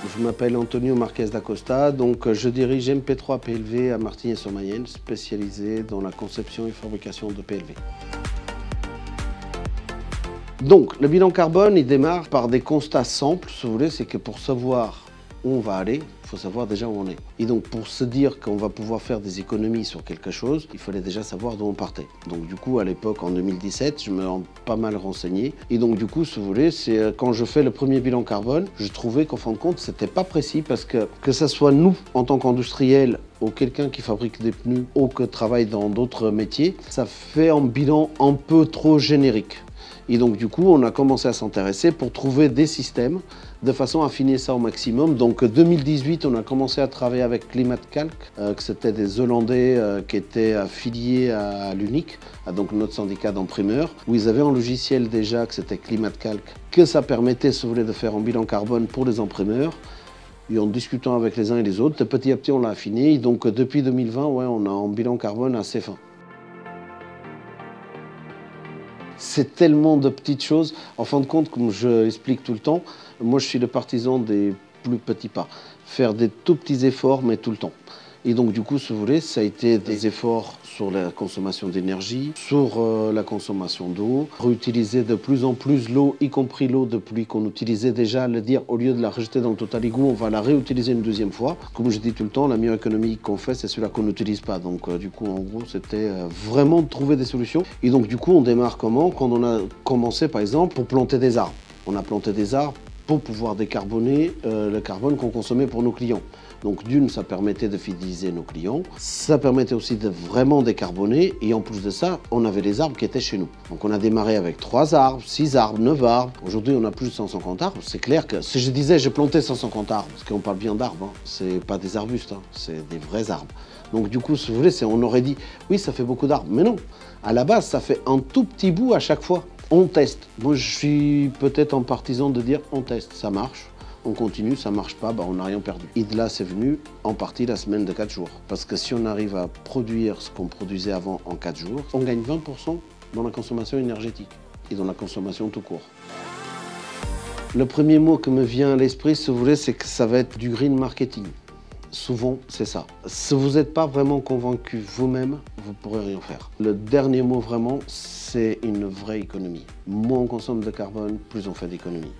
Je m'appelle Antonio Marquez da Costa, donc je dirige MP3 PLV à Martigny-sur-Mayenne, spécialisé dans la conception et fabrication de PLV. Donc, le bilan carbone, il démarre par des constats simples, si vous voulez, c'est que pour savoir où on va aller, il faut savoir déjà où on est. Et donc, pour se dire qu'on va pouvoir faire des économies sur quelque chose, il fallait déjà savoir d'où on partait. Donc, du coup, à l'époque, en 2017, je me suis pas mal renseigné. Et donc, du coup, si vous voulez, c'est quand je fais le premier bilan carbone, je trouvais qu'en fin de compte, c'était pas précis parce que ce soit nous, en tant qu'industriels, ou quelqu'un qui fabrique des pneus, ou que travaille dans d'autres métiers, ça fait un bilan un peu trop générique. Et donc du coup, on a commencé à s'intéresser pour trouver des systèmes de façon à affiner ça au maximum. Donc 2018, on a commencé à travailler avec ClimatCalc, que c'était des Hollandais qui étaient affiliés à l'UNIC, donc notre syndicat d'imprimeurs, où ils avaient un logiciel déjà, que c'était ClimatCalc, que ça permettait, si vous voulez, de faire un bilan carbone pour les imprimeurs. Et en discutant avec les uns et les autres, petit à petit, on l'a affiné. Et donc depuis 2020, ouais, on a un bilan carbone assez fin. C'est tellement de petites choses. En fin de compte, comme je l'explique tout le temps, moi je suis le partisan des plus petits pas. Faire des tout petits efforts, mais tout le temps. Et donc du coup, si vous voulez, ça a été des efforts sur la consommation d'énergie, sur la consommation d'eau, réutiliser de plus en plus l'eau, y compris l'eau de pluie qu'on utilisait déjà, le dire au lieu de la rejeter dans le total égout, on va la réutiliser une deuxième fois. Comme je dis tout le temps, la meilleure économie qu'on fait, c'est celle-là qu'on n'utilise pas. Donc du coup, en gros, c'était vraiment de trouver des solutions. Et donc du coup, on démarre comment? Quand on a commencé, par exemple, pour planter des arbres. On a planté des arbres pour pouvoir décarboner le carbone qu'on consommait pour nos clients. Donc d'une, ça permettait de fidéliser nos clients, ça permettait aussi de vraiment décarboner, et en plus de ça, on avait les arbres qui étaient chez nous. Donc on a démarré avec 3 arbres, 6 arbres, 9 arbres. Aujourd'hui, on a plus de 150 arbres. C'est clair que si je disais j'ai planté 150 arbres, parce qu'on parle bien d'arbres, hein, c'est pas des arbustes, hein, c'est des vrais arbres. Donc du coup, si vous voulez, on aurait dit, oui, ça fait beaucoup d'arbres, mais non. À la base, ça fait un tout petit bout à chaque fois. On teste. Moi, je suis peut-être en partisan de dire on teste, ça marche. On continue, ça marche pas, on n'a rien perdu. Et de là, c'est venu en partie la semaine de 4 jours. Parce que si on arrive à produire ce qu'on produisait avant en 4 jours, on gagne 20% dans la consommation énergétique et dans la consommation tout court. Le premier mot qui me vient à l'esprit, si vous voulez, c'est que ça va être du green marketing. Souvent, c'est ça. Si vous n'êtes pas vraiment convaincu vous-même, vous ne pourrez rien faire. Le dernier mot vraiment, c'est une vraie économie. Moins on consomme de carbone, plus on fait d'économie.